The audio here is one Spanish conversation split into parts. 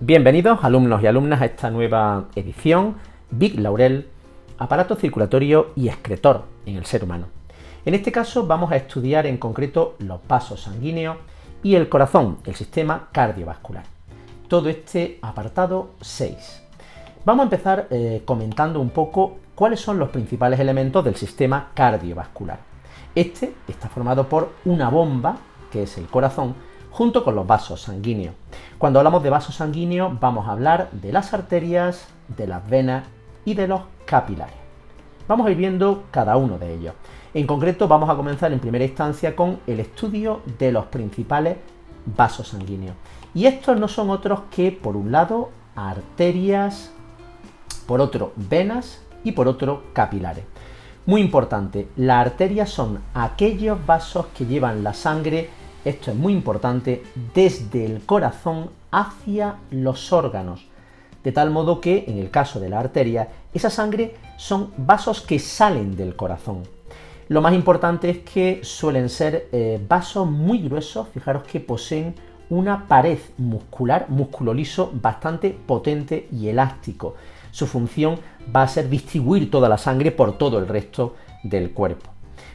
Bienvenidos alumnos y alumnas a esta nueva edición Big Laurel, aparato circulatorio y excretor en el ser humano. En este caso vamos a estudiar en concreto los vasos sanguíneos y el corazón, el sistema cardiovascular. Todo este apartado 6. Vamos a empezar comentando un poco cuáles son los principales elementos del sistema cardiovascular. Este está formado por una bomba, que es el corazón, junto con los vasos sanguíneos. Cuando hablamos de vasos sanguíneos vamos a hablar de las arterias, de las venas y de los capilares. Vamos a ir viendo cada uno de ellos. En concreto vamos a comenzar en primera instancia con el estudio de los principales vasos sanguíneos. Y estos no son otros que, por un lado, arterias, por otro, venas y por otro, capilares. Muy importante, las arterias son aquellos vasos que llevan la sangre, esto es muy importante, desde el corazón hacia los órganos, de tal modo que, en el caso de la arteria, esa sangre son vasos que salen del corazón. Lo más importante es que suelen ser vasos muy gruesos, fijaros que poseen una pared muscular, músculo liso, bastante potente y elástico. Su función va a ser distribuir toda la sangre por todo el resto del cuerpo.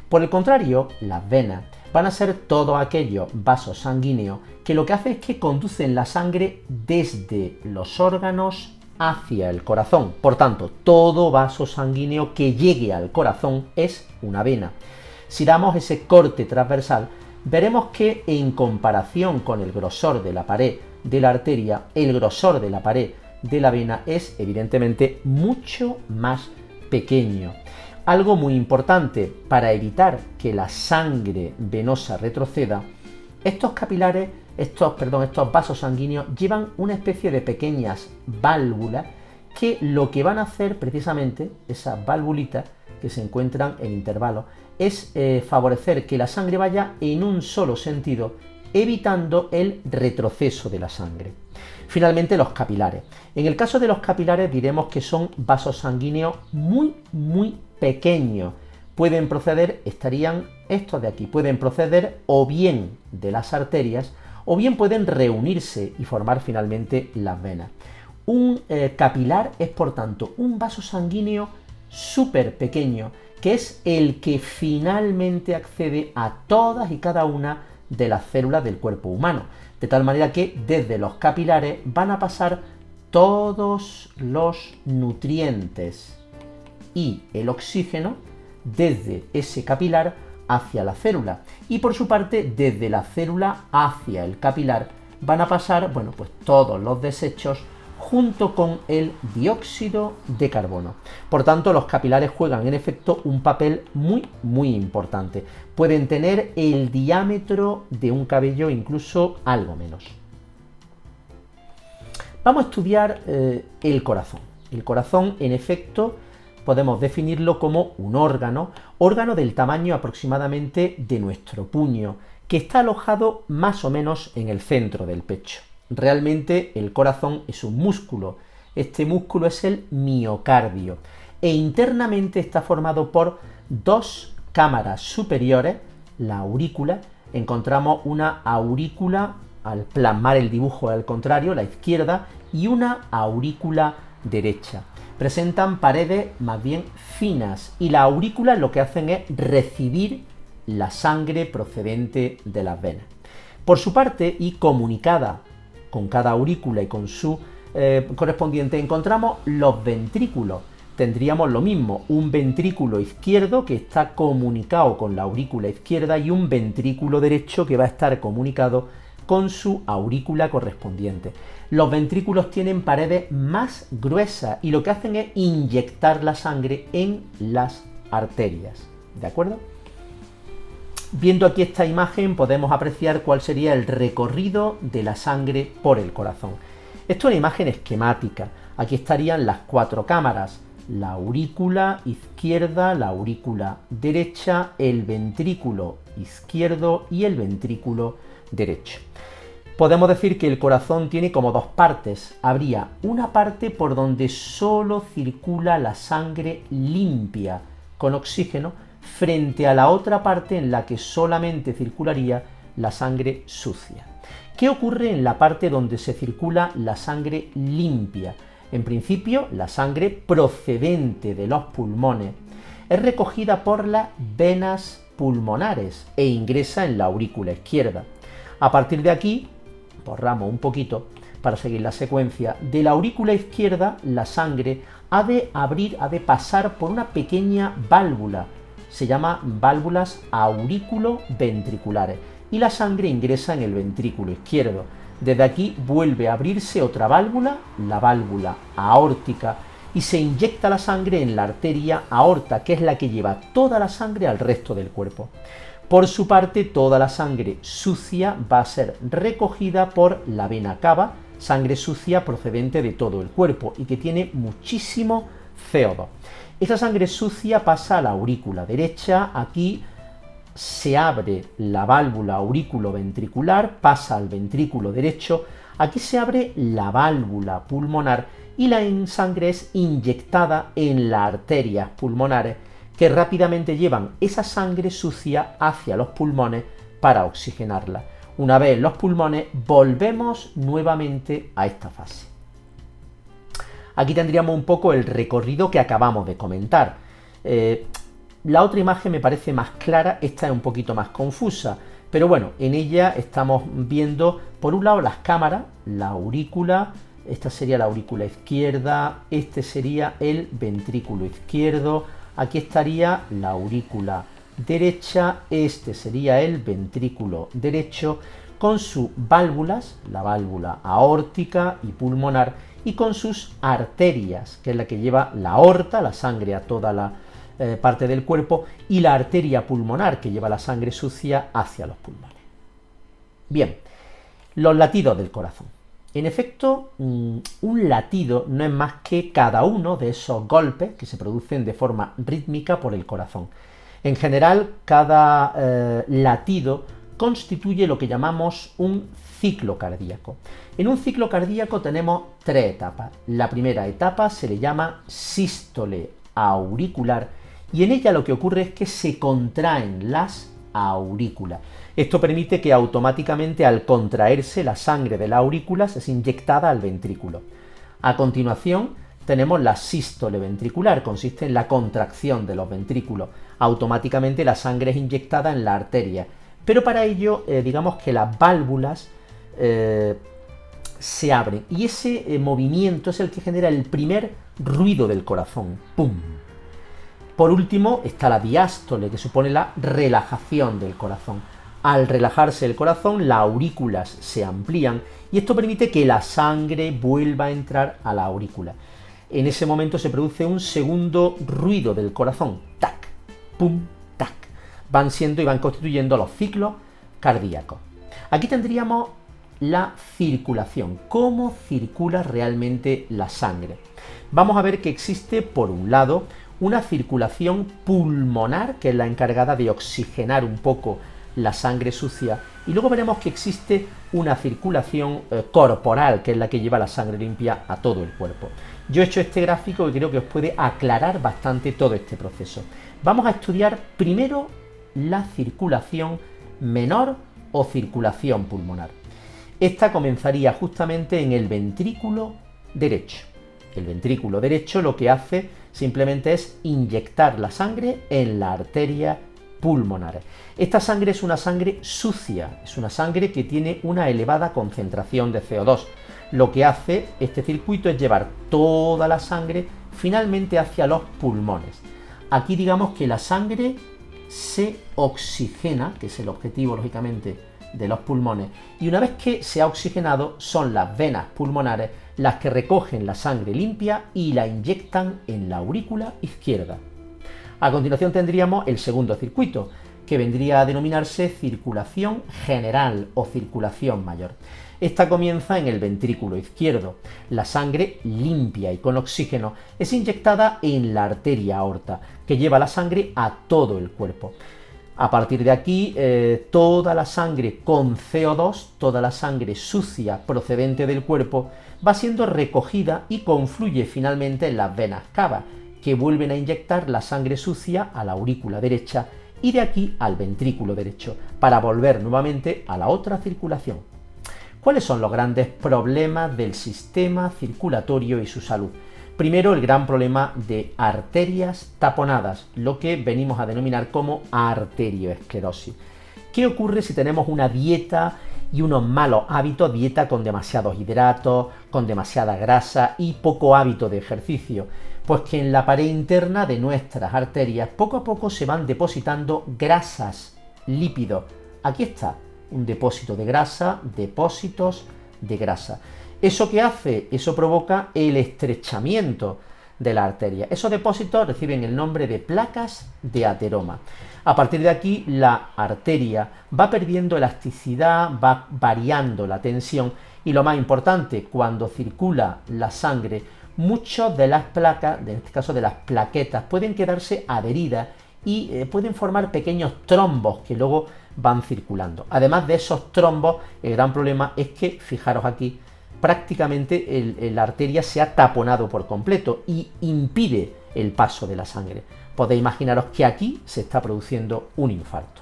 Por el contrario, las venas van a ser todos aquellos vasos sanguíneos que lo que hace es que conducen la sangre desde los órganos hacia el corazón. Por tanto, todo vaso sanguíneo que llegue al corazón es una vena. Si damos ese corte transversal, veremos que en comparación con el grosor de la pared de la arteria, el grosor de la pared de la vena es evidentemente mucho más pequeño. Algo muy importante para evitar que la sangre venosa retroceda, estos capilares, estos vasos sanguíneos llevan una especie de pequeñas válvulas que lo que van a hacer precisamente, esas valvulitas que se encuentran en intervalos, es favorecer que la sangre vaya en un solo sentido, evitando el retroceso de la sangre. Finalmente, los capilares. En el caso de los capilares diremos que son vasos sanguíneos muy pequeños. Pueden proceder, estarían estos de aquí, pueden proceder o bien de las arterias o bien pueden reunirse y formar finalmente las venas. Un capilar es, por tanto, un vaso sanguíneo súper pequeño, que es el que finalmente accede a todas y cada una de las células del cuerpo humano, de tal manera que desde los capilares van a pasar todos los nutrientes y el oxígeno desde ese capilar hacia la célula, y por su parte desde la célula hacia el capilar van a pasar, pues todos los desechos junto con el dióxido de carbono. Por tanto, los capilares juegan en efecto un papel muy importante. Pueden tener el diámetro de un cabello, incluso algo menos. Vamos a estudiar el corazón. El corazón, en efecto, podemos definirlo como un órgano del tamaño aproximadamente de nuestro puño, que está alojado más o menos en el centro del pecho. Realmente el corazón es un músculo. Este músculo es el miocardio e internamente está formado por dos cámaras superiores, la aurícula. Encontramos una aurícula al plasmar el dibujo al contrario, la izquierda, y una aurícula derecha. Presentan paredes más bien finas y las aurículas lo que hacen es recibir la sangre procedente de las venas. Por su parte, y comunicada con cada aurícula y con su correspondiente, encontramos los ventrículos. Tendríamos lo mismo, un ventrículo izquierdo que está comunicado con la aurícula izquierda y un ventrículo derecho que va a estar comunicado con su aurícula correspondiente. Los ventrículos tienen paredes más gruesas y lo que hacen es inyectar la sangre en las arterias. ¿De acuerdo? Viendo aquí esta imagen podemos apreciar cuál sería el recorrido de la sangre por el corazón. Esto es una imagen esquemática. Aquí estarían las cuatro cámaras: la aurícula izquierda, la aurícula derecha, el ventrículo izquierdo y el ventrículo derecho. Podemos decir que el corazón tiene como dos partes. Habría una parte por donde solo circula la sangre limpia con oxígeno, frente a la otra parte en la que solamente circularía la sangre sucia. ¿Qué ocurre en la parte donde se circula la sangre limpia? En principio, la sangre procedente de los pulmones es recogida por las venas pulmonares e ingresa en la aurícula izquierda. A partir de aquí, borramos un poquito para seguir la secuencia, de la aurícula izquierda la sangre ha de pasar por una pequeña válvula, se llama válvulas aurículo-ventriculares, y la sangre ingresa en el ventrículo izquierdo. Desde aquí vuelve a abrirse otra válvula, la válvula aórtica, y se inyecta la sangre en la arteria aorta, que es la que lleva toda la sangre al resto del cuerpo. Por su parte, toda la sangre sucia va a ser recogida por la vena cava, sangre sucia procedente de todo el cuerpo y que tiene muchísimo CO2. Esa sangre sucia pasa a la aurícula derecha, aquí se abre la válvula aurículo-ventricular, pasa al ventrículo derecho, aquí se abre la válvula pulmonar y la sangre es inyectada en las arterias pulmonares que rápidamente llevan esa sangre sucia hacia los pulmones para oxigenarla. Una vez en los pulmones, volvemos nuevamente a esta fase. Aquí tendríamos un poco el recorrido que acabamos de comentar. La otra imagen me parece más clara, esta es un poquito más confusa, pero bueno, en ella estamos viendo, por un lado, las cámaras, la aurícula, esta sería la aurícula izquierda, este sería el ventrículo izquierdo, aquí estaría la aurícula derecha, este sería el ventrículo derecho, con sus válvulas, la válvula aórtica y pulmonar, y con sus arterias, que es la que lleva la aorta, la sangre a toda la parte del cuerpo, y la arteria pulmonar, que lleva la sangre sucia hacia los pulmones. Bien, los latidos del corazón. En efecto, un latido no es más que cada uno de esos golpes que se producen de forma rítmica por el corazón. En general, cada latido constituye lo que llamamos un ciclo cardíaco. En un ciclo cardíaco tenemos tres etapas. La primera etapa se le llama sístole auricular y en ella lo que ocurre es que se contraen las aurículas. Esto permite que automáticamente al contraerse la sangre de la aurícula es inyectada al ventrículo. A continuación tenemos la sístole ventricular, consiste en la contracción de los ventrículos. Automáticamente la sangre es inyectada en la arteria, pero para ello digamos que las válvulas se abren y ese movimiento es el que genera el primer ruido del corazón. ¡Pum! Por último está la diástole, que supone la relajación del corazón. Al relajarse el corazón, las aurículas se amplían y esto permite que la sangre vuelva a entrar a la aurícula. En ese momento se produce un segundo ruido del corazón, tac, pum, tac. Van siendo y van constituyendo los ciclos cardíacos. Aquí tendríamos la circulación, cómo circula realmente la sangre. Vamos a ver que existe, por un lado, una circulación pulmonar, que es la encargada de oxigenar un poco la sangre sucia, y luego veremos que existe una circulación corporal, que es la que lleva la sangre limpia a todo el cuerpo. Yo he hecho este gráfico y creo que os puede aclarar bastante todo este proceso. Vamos a estudiar primero la circulación menor o circulación pulmonar. Esta comenzaría justamente en el ventrículo derecho. El ventrículo derecho lo que hace simplemente es inyectar la sangre en la arteria pulmonar. Esta sangre es una sangre sucia, es una sangre que tiene una elevada concentración de CO2. Lo que hace este circuito es llevar toda la sangre finalmente hacia los pulmones. Aquí digamos que la sangre se oxigena, que es el objetivo lógicamente de los pulmones, y una vez que se ha oxigenado son las venas pulmonares las que recogen la sangre limpia y la inyectan en la aurícula izquierda. A continuación tendríamos el segundo circuito, que vendría a denominarse circulación general o circulación mayor. Esta comienza en el ventrículo izquierdo. La sangre limpia y con oxígeno es inyectada en la arteria aorta, que lleva la sangre a todo el cuerpo. A partir de aquí, toda la sangre con CO2, toda la sangre sucia procedente del cuerpo, va siendo recogida y confluye finalmente en las venas cava, que vuelven a inyectar la sangre sucia a la aurícula derecha y de aquí al ventrículo derecho, para volver nuevamente a la otra circulación. ¿Cuáles son los grandes problemas del sistema circulatorio y su salud? Primero, el gran problema de arterias taponadas, lo que venimos a denominar como arterioesclerosis. ¿Qué ocurre si tenemos una dieta y unos malos hábitos? Dieta con demasiados hidratos, con demasiada grasa y poco hábito de ejercicio. Pues que en la pared interna de nuestras arterias poco a poco se van depositando grasas, lípidos. Aquí está un depósito de grasa, depósitos de grasa. ¿Eso qué hace? Eso provoca el estrechamiento de la arteria. Esos depósitos reciben el nombre de placas de ateroma. A partir de aquí, la arteria va perdiendo elasticidad, va variando la tensión y lo más importante, cuando circula la sangre, muchas de las placas, en este caso de las plaquetas, pueden quedarse adheridas y pueden formar pequeños trombos que luego van circulando. Además de esos trombos, el gran problema es que, fijaros aquí, prácticamente la arteria se ha taponado por completo y impide el paso de la sangre. Podéis imaginaros que aquí se está produciendo un infarto.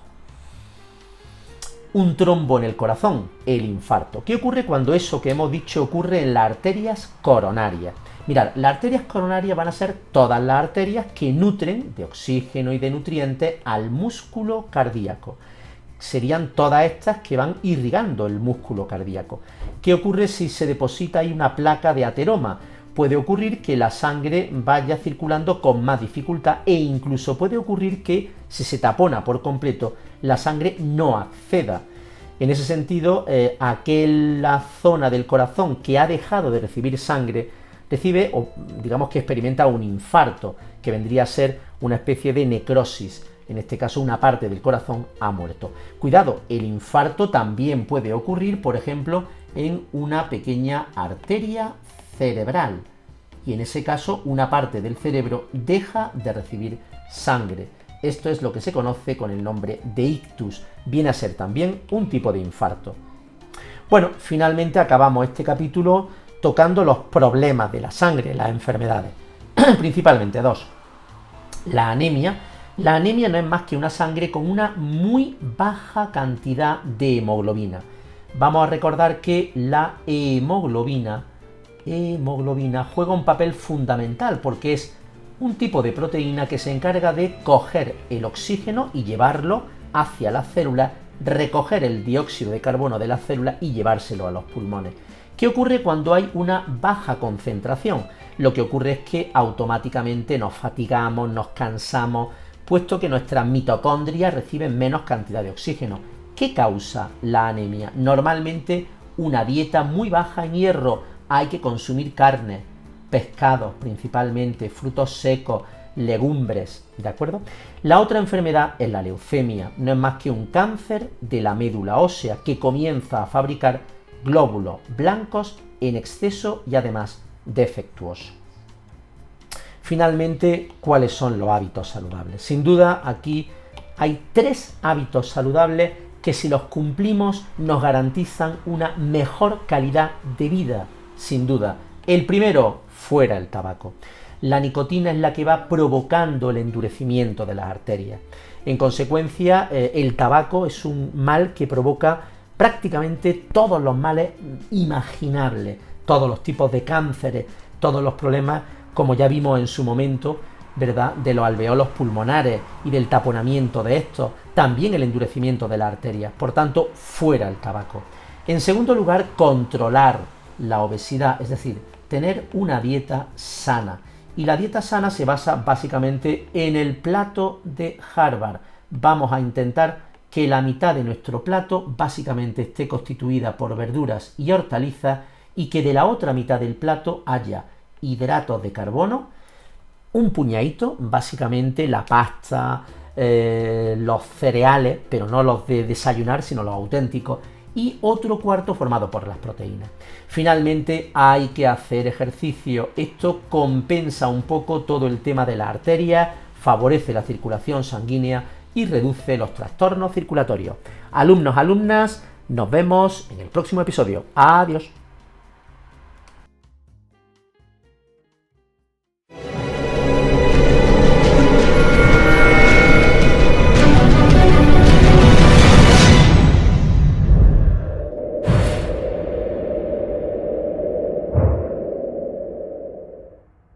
Un trombo en el corazón, el infarto. ¿Qué ocurre cuando eso que hemos dicho ocurre en las arterias coronarias? Mirad, las arterias coronarias van a ser todas las arterias que nutren de oxígeno y de nutrientes al músculo cardíaco. Serían todas estas que van irrigando el músculo cardíaco. ¿Qué ocurre si se deposita ahí una placa de ateroma? Puede ocurrir que la sangre vaya circulando con más dificultad e incluso puede ocurrir que si se tapona por completo la sangre no acceda. En ese sentido, aquella zona del corazón que ha dejado de recibir sangre recibe, o digamos que experimenta un infarto, que vendría a ser una especie de necrosis. En este caso, una parte del corazón ha muerto. Cuidado, el infarto también puede ocurrir, por ejemplo, en una pequeña arteria cerebral. Y en ese caso, una parte del cerebro deja de recibir sangre. Esto es lo que se conoce con el nombre de ictus. Viene a ser también un tipo de infarto. Bueno, finalmente acabamos este capítulo tocando los problemas de la sangre, las enfermedades. Principalmente dos. La anemia. La anemia no es más que una sangre con una muy baja cantidad de hemoglobina. Vamos a recordar que la hemoglobina juega un papel fundamental porque es un tipo de proteína que se encarga de coger el oxígeno y llevarlo hacia las células, recoger el dióxido de carbono de las células y llevárselo a los pulmones. ¿Qué ocurre cuando hay una baja concentración? Lo que ocurre es que automáticamente nos fatigamos, nos cansamos, puesto que nuestras mitocondrias reciben menos cantidad de oxígeno. ¿Qué causa la anemia? Normalmente una dieta muy baja en hierro. Hay que consumir carne, pescados principalmente, frutos secos, legumbres, ¿de acuerdo? La otra enfermedad es la leucemia. No es más que un cáncer de la médula ósea que comienza a fabricar glóbulos blancos en exceso y además defectuosos. Finalmente, ¿cuáles son los hábitos saludables? Sin duda, aquí hay 3 hábitos saludables que si los cumplimos nos garantizan una mejor calidad de vida, sin duda. El primero, fuera el tabaco. La nicotina es la que va provocando el endurecimiento de las arterias. En consecuencia, el tabaco es un mal que provoca prácticamente todos los males imaginables, todos los tipos de cánceres, todos los problemas, como ya vimos en su momento, ¿verdad?, de los alveolos pulmonares y del taponamiento de estos, también el endurecimiento de las arterias. Por tanto, fuera el tabaco. En segundo lugar, controlar la obesidad, es decir, tener una dieta sana. Y la dieta sana se basa básicamente en el plato de Harvard. Vamos a intentar que la mitad de nuestro plato básicamente esté constituida por verduras y hortalizas y que de la otra mitad del plato haya hidratos de carbono, un puñadito, básicamente la pasta, los cereales, pero no los de desayunar, sino los auténticos, y otro cuarto formado por las proteínas. Finalmente hay que hacer ejercicio. Esto compensa un poco todo el tema de la arteria, favorece la circulación sanguínea y reduce los trastornos circulatorios. Alumnos, alumnas, nos vemos en el próximo episodio. Adiós.